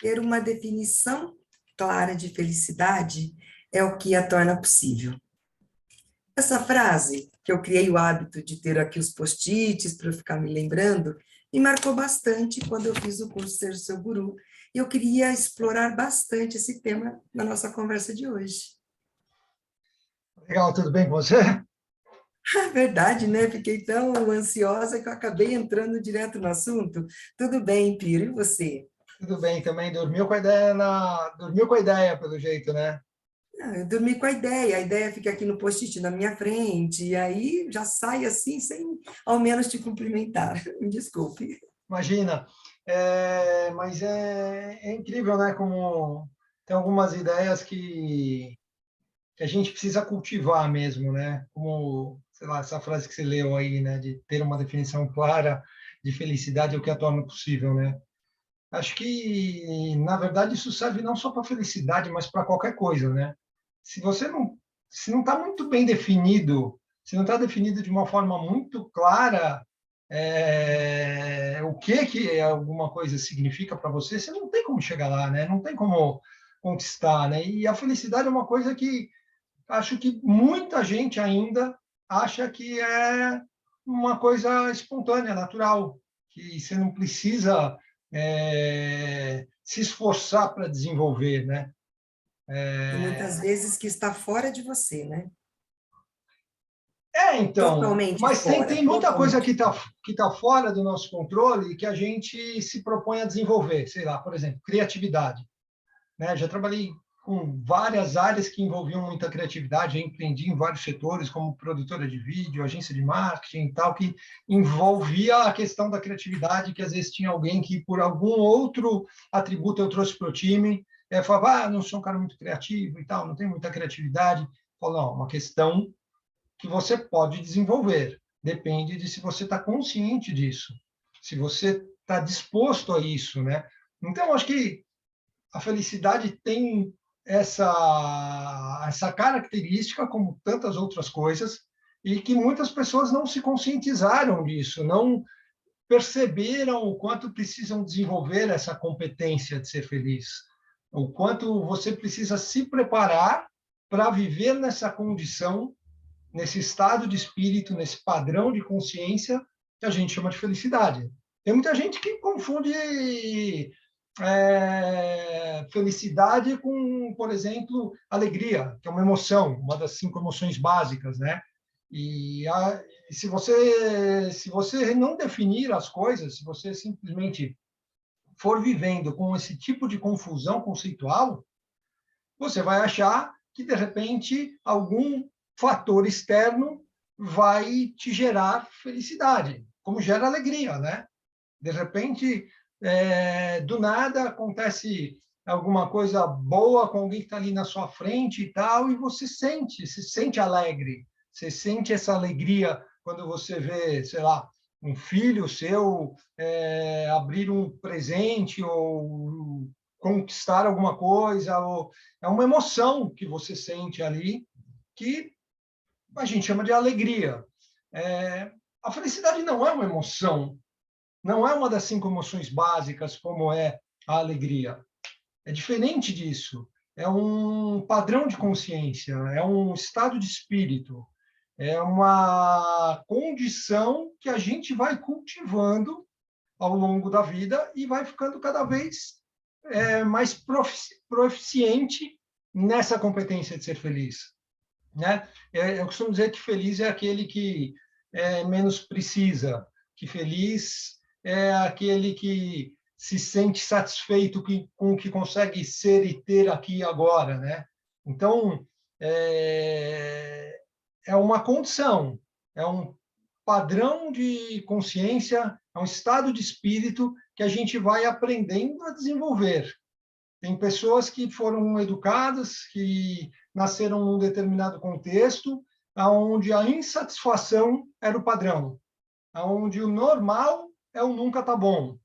Ter uma definição clara de felicidade é o que a torna possível. Essa frase, que eu criei o hábito de ter aqui os post-its para eu ficar me lembrando, me marcou bastante quando eu fiz o curso Ser Seu Guru. E eu queria explorar bastante esse tema na nossa conversa de hoje. Legal, tudo bem com você? É verdade, né? Fiquei tão ansiosa que eu acabei entrando direto no assunto. Tudo bem, Piro, e você? Tudo bem também. Dormiu com a ideia, pelo jeito, né? Ah, eu dormi com a ideia fica aqui no post-it na minha frente, e aí já sai assim, sem ao menos te cumprimentar. Me desculpe. Imagina. Mas é incrível, né? Como tem algumas ideias que a gente precisa cultivar mesmo, né? Como, sei lá, essa frase que você leu aí, né? De ter uma definição clara de felicidade é o que a torna possível, né? Acho que, na verdade, isso serve não só para felicidade, mas para qualquer coisa, né? Se você não, se não está muito bem definido, se não está definido de uma forma muito clara, o que alguma coisa significa para você, você não tem como chegar lá, né? Não tem como conquistar, né? E a felicidade é uma coisa que acho que muita gente ainda acha que é uma coisa espontânea, natural, que você não precisa se esforçar para desenvolver, né? E muitas vezes que está fora de você, né? Então, Totalmente mas fora, tem muita coisa totalmente fora. que tá fora do nosso controle e que a gente se propõe a desenvolver. Sei lá, por exemplo, criatividade. Né? Já trabalhei com várias áreas que envolviam muita criatividade, já empreendi em vários setores, como produtora de vídeo, agência de marketing e tal, que envolvia a questão da criatividade, que às vezes tinha alguém que, por algum outro atributo, eu trouxe para o time, falava, não sou um cara muito criativo e tal, não tenho muita criatividade. Falou, não, uma questão que você pode desenvolver, depende de se você está consciente disso, se você está disposto a isso, né? Então, acho que a felicidade tem essa característica, como tantas outras coisas, e que muitas pessoas não se conscientizaram disso, não perceberam o quanto precisam desenvolver essa competência de ser feliz, o quanto você precisa se preparar para viver nessa condição, nesse estado de espírito, nesse padrão de consciência que a gente chama de felicidade. Tem muita gente que confunde felicidade com, por exemplo, alegria, que é uma emoção, uma das 5 emoções básicas, né? E se você não definir as coisas, se você simplesmente for vivendo com esse tipo de confusão conceitual, você vai achar que, de repente, algum fator externo vai te gerar felicidade, como gera alegria, né? De repente, do nada, acontece alguma coisa boa com alguém que está ali na sua frente e tal, e você se sente alegre, você sente essa alegria quando você vê, sei lá, um filho seu abrir um presente ou conquistar alguma coisa, ou é uma emoção que você sente ali que a gente chama de alegria. A felicidade não é uma emoção, não é uma das 5 emoções básicas, como é a alegria. É diferente disso. É um padrão de consciência, é um estado de espírito, é uma condição que a gente vai cultivando ao longo da vida e vai ficando cada vez mais proficiente nessa competência de ser feliz. Né? Eu costumo dizer que feliz é aquele que menos precisa, que feliz é aquele que se sente satisfeito com o que consegue ser e ter aqui e agora, né? Então, é uma condição, é um padrão de consciência, é um estado de espírito que a gente vai aprendendo a desenvolver. Tem pessoas que foram educadas, que nasceram num determinado contexto, onde a insatisfação era o padrão, onde o normal é o nunca tá bom.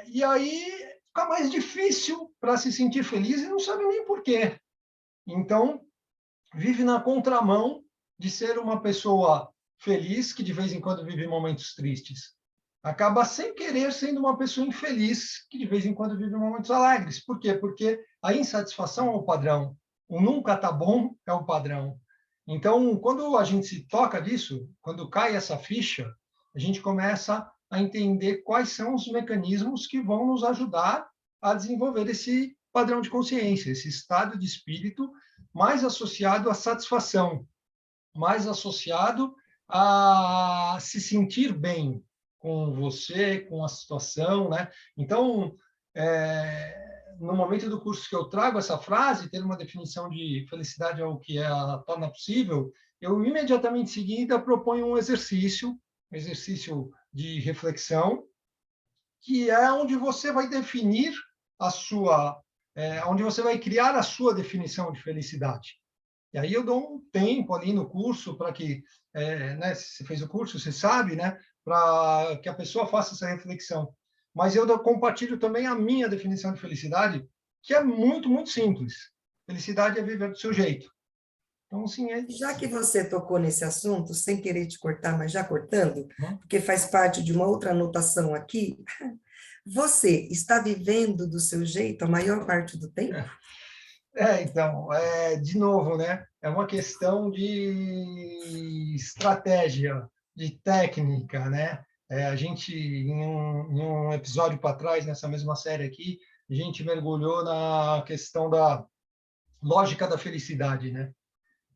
E aí fica mais difícil para se sentir feliz e não sabe nem por quê. Então, vive na contramão de ser uma pessoa feliz que de vez em quando vive momentos tristes. acaba sem querer sendo uma pessoa infeliz, que de vez em quando vive momentos alegres. Por quê? Porque a insatisfação é o padrão, o nunca tá bom é o padrão. Então, quando a gente se toca disso, quando cai essa ficha, a gente começa a entender quais são os mecanismos que vão nos ajudar a desenvolver esse padrão de consciência, esse estado de espírito mais associado à satisfação, mais associado a se sentir bem com você, com a situação, né? Então, no momento do curso que eu trago essa frase, ter uma definição de felicidade é o que ela torna possível, eu imediatamente em seguida proponho um exercício de reflexão, que é onde você vai definir a sua, onde você vai criar a sua definição de felicidade. E aí eu dou um tempo ali no curso para que, né, se você fez o curso, você sabe, né, para que a pessoa faça essa reflexão. Mas eu compartilho também a minha definição de felicidade, que é muito, muito simples. Felicidade é viver do seu jeito. Então, assim, Já que você tocou nesse assunto, sem querer te cortar, mas já cortando, Uhum. porque faz parte de uma outra anotação aqui, você está vivendo do seu jeito a maior parte do tempo? Então, de novo, né? É uma questão de estratégia, de técnica, né? A gente, em um episódio para trás, nessa mesma série aqui, a gente mergulhou na questão da lógica da felicidade, né?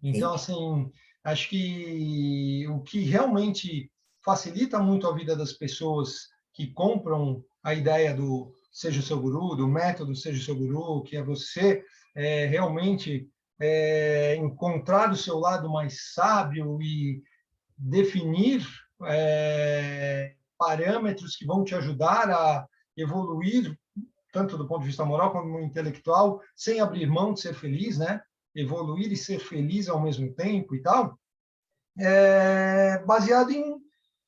Então, Sim. assim, acho que o que realmente facilita muito a vida das pessoas que compram a ideia do Seja o Seu Guru, do método Seja o Seu Guru, que é você realmente encontrar o seu lado mais sábio e definir parâmetros que vão te ajudar a evoluir, tanto do ponto de vista moral como intelectual, sem abrir mão de ser feliz, né? Evoluir e ser feliz ao mesmo tempo e tal, baseado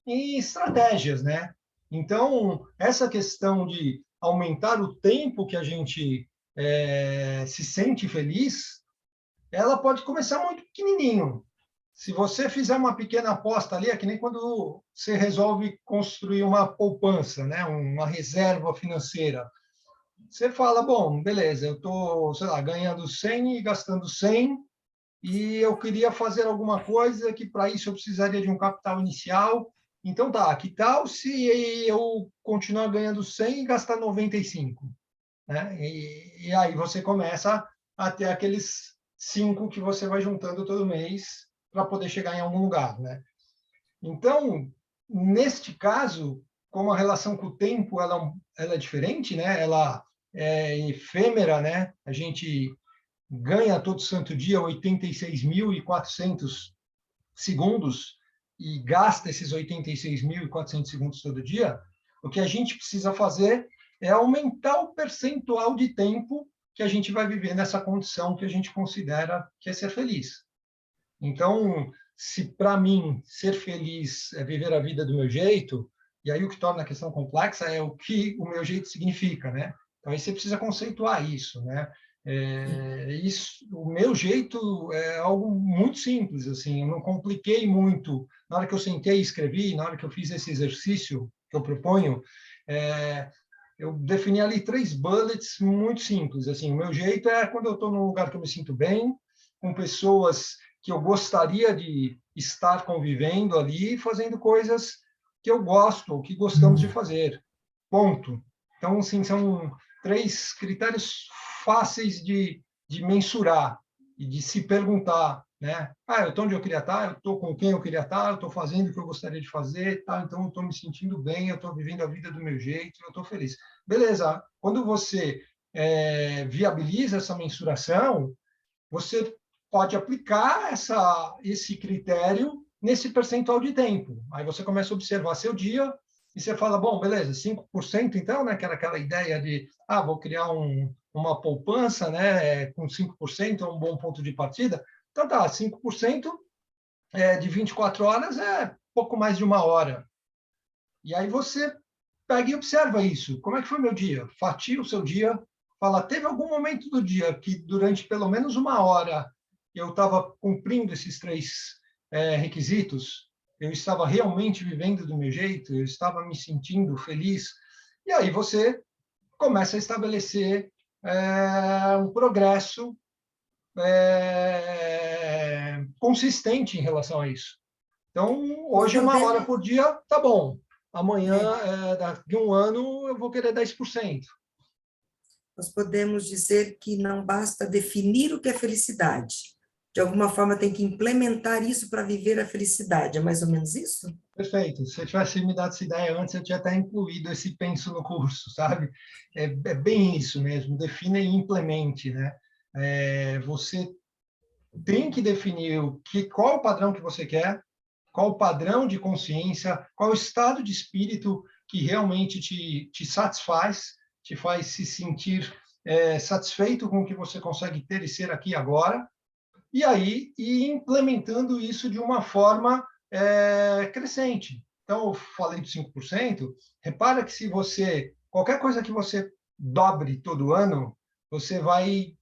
em estratégias, né? Então, essa questão de aumentar o tempo que a gente se sente feliz, ela pode começar muito pequenininho. Se você fizer uma pequena aposta ali, é que nem quando você resolve construir uma poupança, né? Uma reserva financeira. Você fala, bom, beleza, eu estou, sei lá, ganhando 100 e gastando 100, e eu queria fazer alguma coisa que para isso eu precisaria de um capital inicial. Então tá, que tal se eu continuar ganhando 100 e gastar 95? Né? E aí você começa a ter aqueles 5 que você vai juntando todo mês para poder chegar em algum lugar. Né? Então, neste caso, como a relação com o tempo ela é diferente, né? Ela é efêmera, né? A gente ganha todo santo dia 86.400 segundos e gasta esses 86.400 segundos todo dia, o que a gente precisa fazer é aumentar o percentual de tempo que a gente vai viver nessa condição que a gente considera que é ser feliz. Então, se para mim ser feliz é viver a vida do meu jeito, e aí o que torna a questão complexa é o que o meu jeito significa, né? Então aí você precisa conceituar isso, né? O meu jeito é algo muito simples, assim, eu não compliquei muito. Na hora que eu sentei e escrevi, na hora que eu fiz esse exercício que eu proponho, eu defini ali 3 bullets muito simples. Assim, o meu jeito é quando eu estou num lugar que eu me sinto bem, com pessoas que eu gostaria de estar convivendo ali, fazendo coisas que eu gosto, que gostamos de fazer. Ponto. Então, assim, são 3 critérios fáceis de mensurar e de se perguntar, né? Eu estou onde eu queria estar, eu estou com quem eu queria estar, eu estou fazendo o que eu gostaria de fazer, tá? Então eu estou me sentindo bem, eu estou vivendo a vida do meu jeito, eu estou feliz. Beleza, quando você viabiliza essa mensuração, você pode aplicar esse critério nesse percentual de tempo. Aí você começa a observar seu dia e você fala, bom, beleza, 5% então, né, que era aquela ideia de, vou criar uma poupança, né, com 5% é um bom ponto de partida. Então tá, 5% de 24 horas é pouco mais de 1 hora. E aí você pega e observa isso. Como é que foi meu dia? Fatia o seu dia, fala, teve algum momento do dia que durante pelo menos 1 hora eu estava cumprindo esses 3 requisitos? eu estava realmente vivendo do meu jeito, eu estava me sentindo feliz. E aí você começa a estabelecer um progresso consistente em relação a isso. Então, Nós hoje, 1 hora podemos, por dia, tá bom. Amanhã, né, daqui a um ano, eu vou querer 10%. nós podemos dizer que não basta definir o que é felicidade. De alguma forma, tem que implementar isso para viver a felicidade. É mais ou menos isso? Perfeito. Se eu tivesse me dado essa ideia antes, eu tinha até incluído esse penso no curso, sabe? É bem isso mesmo. Defina e implemente, né? Você tem que definir qual o padrão que você quer, qual o padrão de consciência, qual o estado de espírito que realmente te satisfaz, te faz se sentir satisfeito com o que você consegue ter e ser aqui e agora, e aí ir implementando isso de uma forma crescente. Então, eu falei de 5%, repara que se você, qualquer coisa que você dobre todo ano, você vai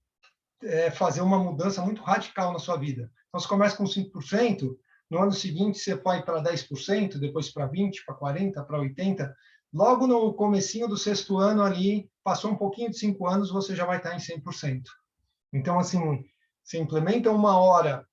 fazer uma mudança muito radical na sua vida. Então, você começa com 5%, no ano seguinte você vai para 10%, depois para 20%, para 40%, para 80%. Logo no comecinho do 6º ano ali, passou um pouquinho de 5 anos, você já vai estar em 100%. Então, assim, você implementa 1 hora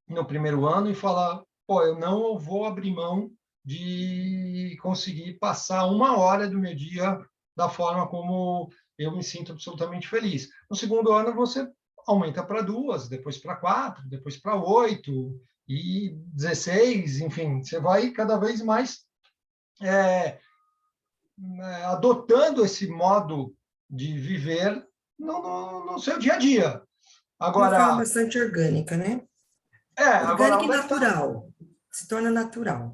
no primeiro ano e fala, pô, eu não vou abrir mão de conseguir passar 1 hora do meu dia da forma como eu me sinto absolutamente feliz. No segundo ano, você aumenta para 2, depois para 4, depois para 8 e 16, enfim, você vai cada vez mais é, adotando esse modo de viver no seu dia a dia. De uma forma Agora, bastante orgânica, né? agora Orgânica e onde é que está? natural. Se torna natural.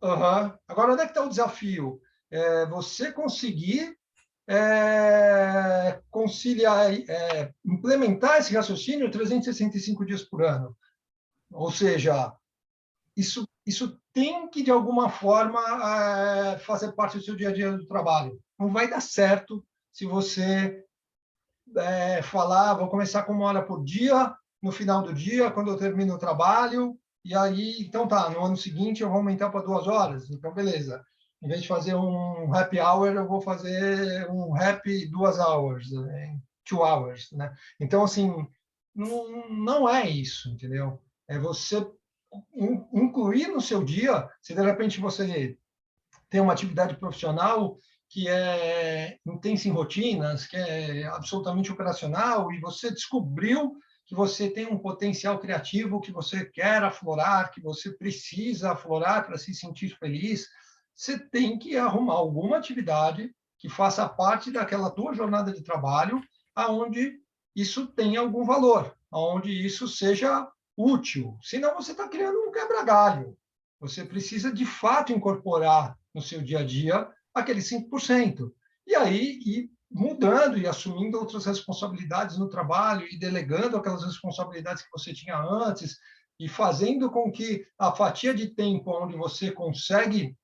Uhum. Agora, onde é que está o desafio? Você conseguir conciliar, implementar esse raciocínio 365 dias por ano. Ou seja, isso tem que, de alguma forma, fazer parte do seu dia a dia do trabalho. Não vai dar certo se você falar, vou começar com 1 hora por dia, no final do dia, quando eu termino o trabalho, e aí, então tá, no ano seguinte eu vou aumentar para 2 horas. Então, beleza. Em vez de fazer um happy hour, eu vou fazer um happy 2 hours, 2 hours, né? Então, assim, não é isso, entendeu? É você incluir no seu dia, se de repente você tem uma atividade profissional que é intensa em rotinas, que é absolutamente operacional, e você descobriu que você tem um potencial criativo que você quer aflorar, que você precisa aflorar para se sentir feliz, você tem que arrumar alguma atividade que faça parte daquela tua jornada de trabalho, aonde isso tenha algum valor, aonde isso seja útil. Senão você está criando um quebra-galho. Você precisa, de fato, incorporar no seu dia a dia aqueles 5%. E aí ir mudando e assumindo outras responsabilidades no trabalho e delegando aquelas responsabilidades que você tinha antes e fazendo com que a fatia de tempo onde você consegue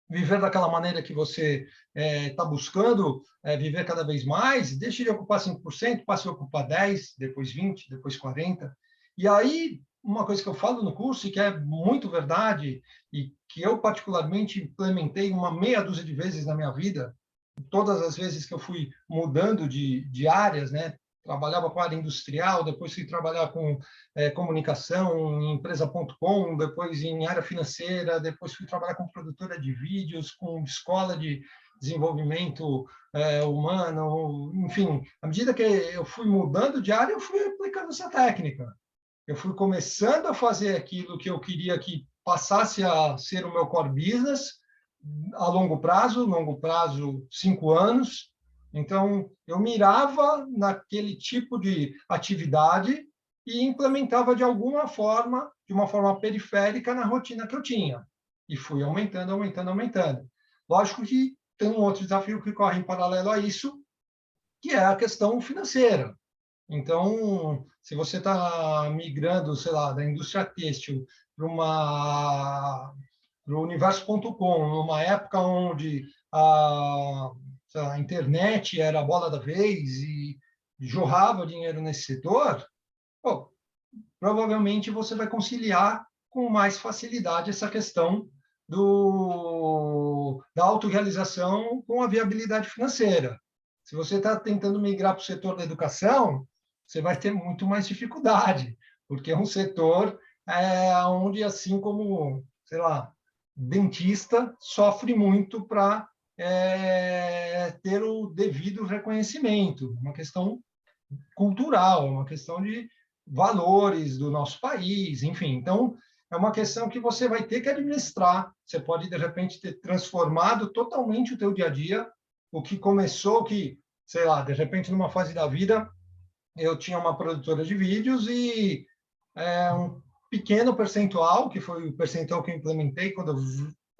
viver daquela maneira que você está buscando viver cada vez mais, deixe de ocupar 5%, passe a ocupar 10%, depois 20%, depois 40%. E aí, uma coisa que eu falo no curso e que é muito verdade e que eu particularmente implementei uma meia dúzia de vezes na minha vida, todas as vezes que eu fui mudando de áreas, né? Trabalhava com área industrial, depois fui trabalhar com comunicação em empresa.com, depois em área financeira, depois fui trabalhar com produtora de vídeos, com escola de desenvolvimento humano, enfim, à medida que eu fui mudando de área, eu fui aplicando essa técnica. Eu fui começando a fazer aquilo que eu queria que passasse a ser o meu core business, a longo prazo 5 anos. Então, eu mirava naquele tipo de atividade e implementava de alguma forma, de uma forma periférica, na rotina que eu tinha. E fui aumentando, aumentando, aumentando. Lógico que tem um outro desafio que corre em paralelo a isso, que é a questão financeira. Então, se você está migrando, sei lá, da indústria têxtil para o universo.com, numa época onde a internet era a bola da vez e jorrava dinheiro nesse setor, pô, provavelmente você vai conciliar com mais facilidade essa questão da autorrealização com a viabilidade financeira. Se você está tentando migrar para o setor da educação, você vai ter muito mais dificuldade, porque é um setor onde, assim como, sei lá, dentista, sofre muito para ter o devido reconhecimento, uma questão cultural, uma questão de valores do nosso país, enfim. Então, é uma questão que você vai ter que administrar. Você pode, de repente, ter transformado totalmente o teu dia a dia, o que começou, sei lá, de repente, numa fase da vida, eu tinha uma produtora de vídeos e um pequeno percentual, que foi o percentual que eu implementei quando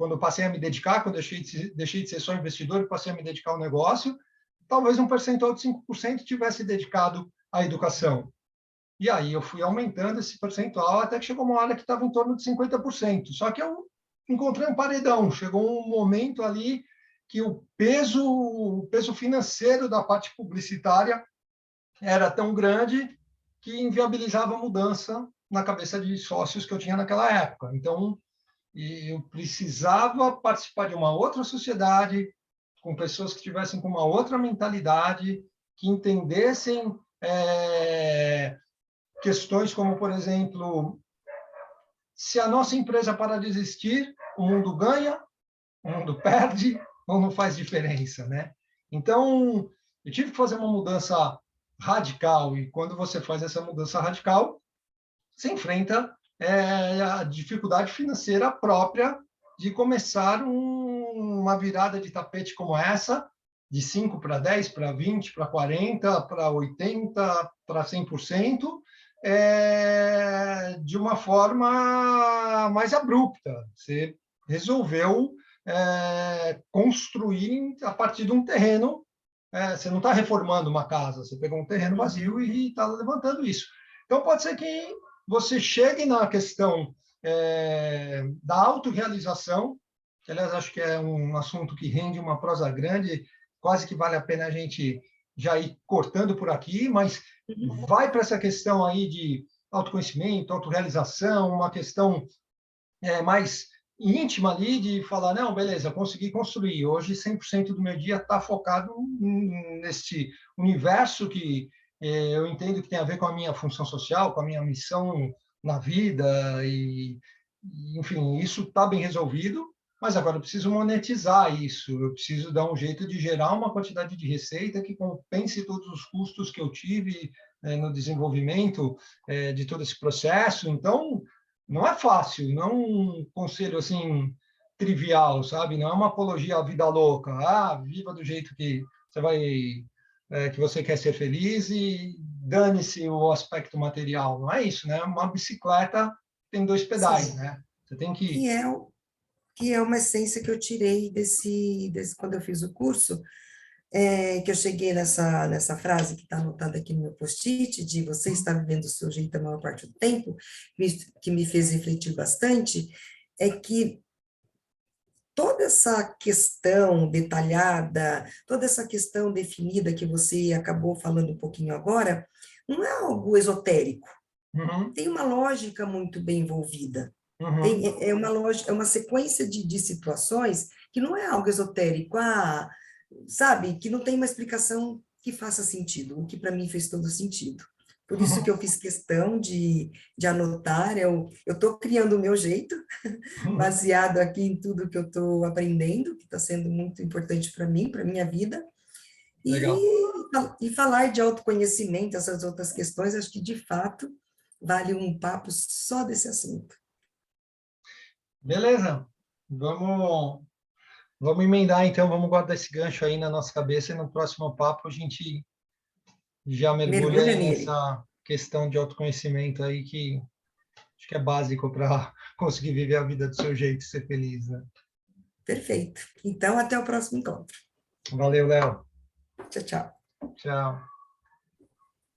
eu passei a me dedicar, quando eu deixei de ser só investidor e passei a me dedicar ao negócio, talvez um percentual de 5% tivesse dedicado à educação. E aí eu fui aumentando esse percentual até que chegou uma hora que estava em torno de 50%. Só que eu encontrei um paredão. Chegou um momento ali que o peso financeiro da parte publicitária era tão grande que inviabilizava a mudança na cabeça de sócios que eu tinha naquela época. Então, eu precisava participar de uma outra sociedade, com pessoas que tivessem com uma outra mentalidade, que entendessem questões como, por exemplo, se a nossa empresa parar de existir, o mundo ganha, o mundo perde, ou não faz diferença, né? Então, eu tive que fazer uma mudança radical, e quando você faz essa mudança radical, você enfrenta a dificuldade financeira própria de começar uma virada de tapete como essa, de 5 para 10, para 20, para 40, para 80, para 100%, de uma forma mais abrupta. Você resolveu construir a partir de um terreno. Você não está reformando uma casa, você pegou um terreno vazio e está levantando isso. Então, pode ser que você chegue na questão da autorrealização, que, aliás, acho que é um assunto que rende uma prosa grande, quase que vale a pena a gente já ir cortando por aqui, mas vai para essa questão aí de autoconhecimento, autorrealização, uma questão mais íntima ali de falar, não, beleza, consegui construir. Hoje, 100% do meu dia está focado nesse universo que eu entendo que tem a ver com a minha função social, com a minha missão na vida, enfim, isso está bem resolvido, mas agora eu preciso monetizar isso, eu preciso dar um jeito de gerar uma quantidade de receita que compense todos os custos que eu tive no desenvolvimento de todo esse processo. Então, não é fácil, não é um conselho assim trivial, sabe? Não é uma apologia à vida louca. Viva do jeito que você vai, que você quer ser feliz e dane-se o aspecto material. Não é isso, né? Uma bicicleta tem 2 pedais, Sim. né? Você tem que Que é uma essência que eu tirei desse quando eu fiz o curso, que eu cheguei nessa frase que está anotada aqui no meu post-it, de você está vivendo o seu jeito a maior parte do tempo, que me fez refletir bastante, é que toda essa questão detalhada, toda essa questão definida que você acabou falando um pouquinho agora, não é algo esotérico, tem uma lógica muito bem envolvida. É uma lógica, é uma sequência de situações que não é algo esotérico, sabe, que não tem uma explicação que faça sentido, o que para mim fez todo sentido. Por isso que eu fiz questão de anotar, eu estou criando o meu jeito, baseado aqui em tudo que eu estou aprendendo, que está sendo muito importante para mim, para a minha vida, Legal. e falar de autoconhecimento, essas outras questões, acho que de fato vale um papo só desse assunto. Beleza. Vamos emendar, então, vamos guardar esse gancho aí na nossa cabeça e no próximo papo a gente já mergulha Mergulha aí nele. nessa questão de autoconhecimento aí que acho que é básico para conseguir viver a vida do seu jeito e ser feliz, né? Perfeito. Então, até o próximo encontro. Valeu, Léo. Tchau, tchau. Tchau.